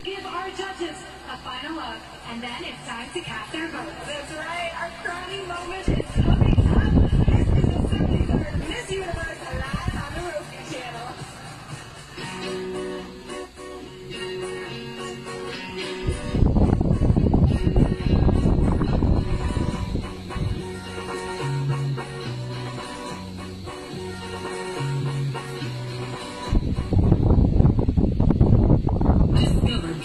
give our judges a final look, and then it's time to cast their votes. That's right, our crowning moment is coming up. This is the 73rd Miss Universe live on the Roku channel.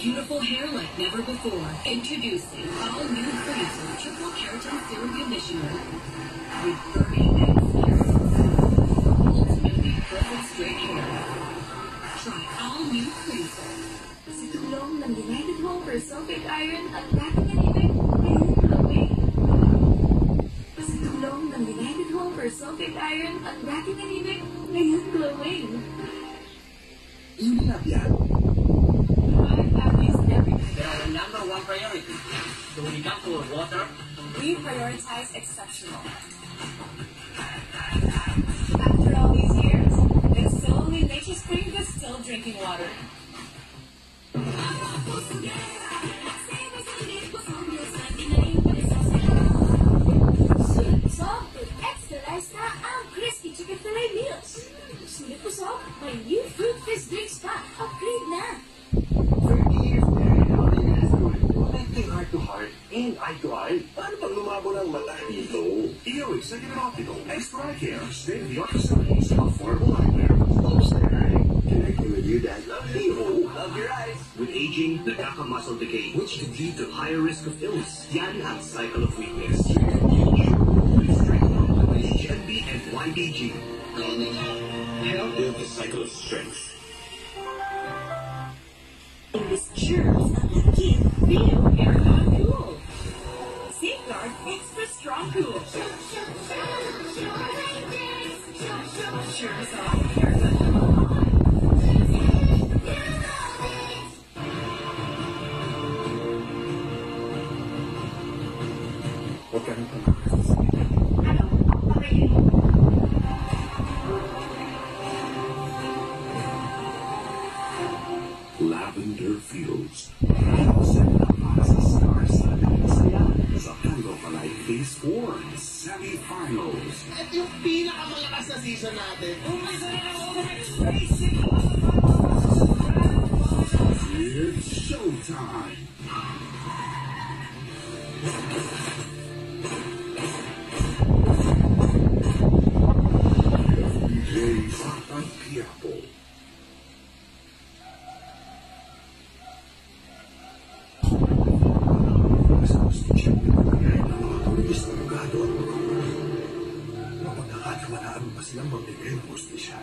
Beautiful hair like never before. Introducing all new Cleanser Triple Keratin Serum Conditioner with 30 minutes ultimately perfect straight hair. Try all new Cleanser. Sa tulong ng United Walker Sulfate Iron at Latin Anemic, ngayon glowing. Sa tulong ng United Walker Sulfate Iron at Latin Anemic, ngayon glowing. Hindi na yan. They are the number one priority. So when it comes to water, We prioritize exceptional. After all these years, it's still only Nature's Spring that's still drinking water. Busog with extra rice na ang crispy chicken fillet meals. Sulit busog, may new fruit fizz drinks pa. Upgrade na. 30 years there, how do you guys do it? Connecting heart to heart and eye to eye. Paano pag lumabo ng mata dito? EO Executive Optical, Extra Eye Care, state-of-the-art facilities, affordable eyewear. Close there. Connecting with you, Dad. Love you. Love your eyes. With aging, nagkaka-muscle decay, which can lead to higher risk of illness. Yan ang cycle of weakness. HMB and YBG. Help build the cycle of strength. English germs ang lagkit. Rio Aircon Cool. Safeguard Extra Strong Cool. Germs off, Aircon Cool. Huwag ka nang tumakas. Ano? Pakainin mo. Lavender Fields. Set na para sa star-studded saya sa Tango Palay Phase 4 Semi-Finals. At yung pinakamalakas na season natin. Umisa na ng overhead racing. It's showtime! FBJ Batang Quiapo. Kasama si Jimmy na nangyayari ng mga tulis na lugado at mga mapagkakatiwalaan pa silang magbigay ng hustisya.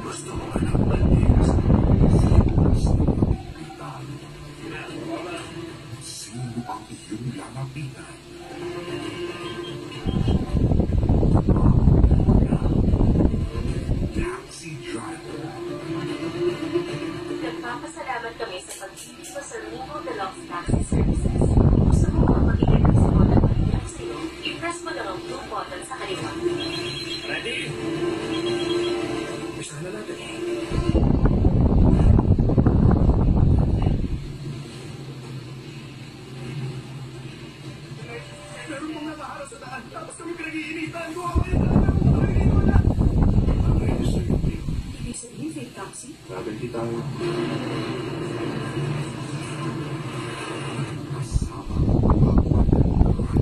Gusto mo ba ng bandigas? Sino ang iyong lalapitan? Taxi driver. Nagpapasalamat kami sa pag-ibig sa Lingo Deluxe Taxi Services. Gusto mo ba magiging ng support at pag-ibig sa'yo? I-press mo lang ang blue button sa kaliwa. Ready? Bisa na natin. Meron pong nakaharap sa daan. Tapos kami pinag-iinitan. Gumawa yun. Ang register yung pin. Ibig sabihin, fake taxi? Grabe tayo. Kasama ang mga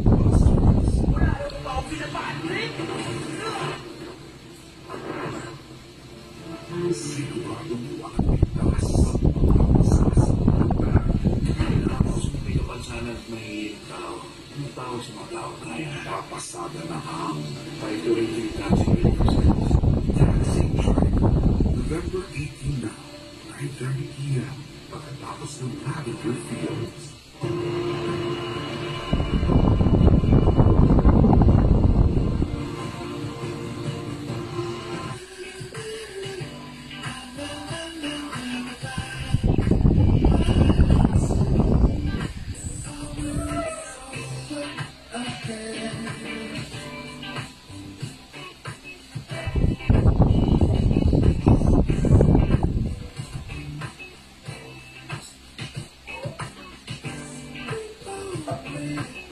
busters. Wala yung tao pinapatrick. Siguradong walang ligtas sa mga masasabutan. Tapos kung may kapansanan at mahihiling tao, ang tao sa mga tao kaya napasada na ang Fighter Taxi Universe. Taxi Driver. November 18 na, 9:30 p.m. Pagkatapos ng Lavender Fields. Thank you.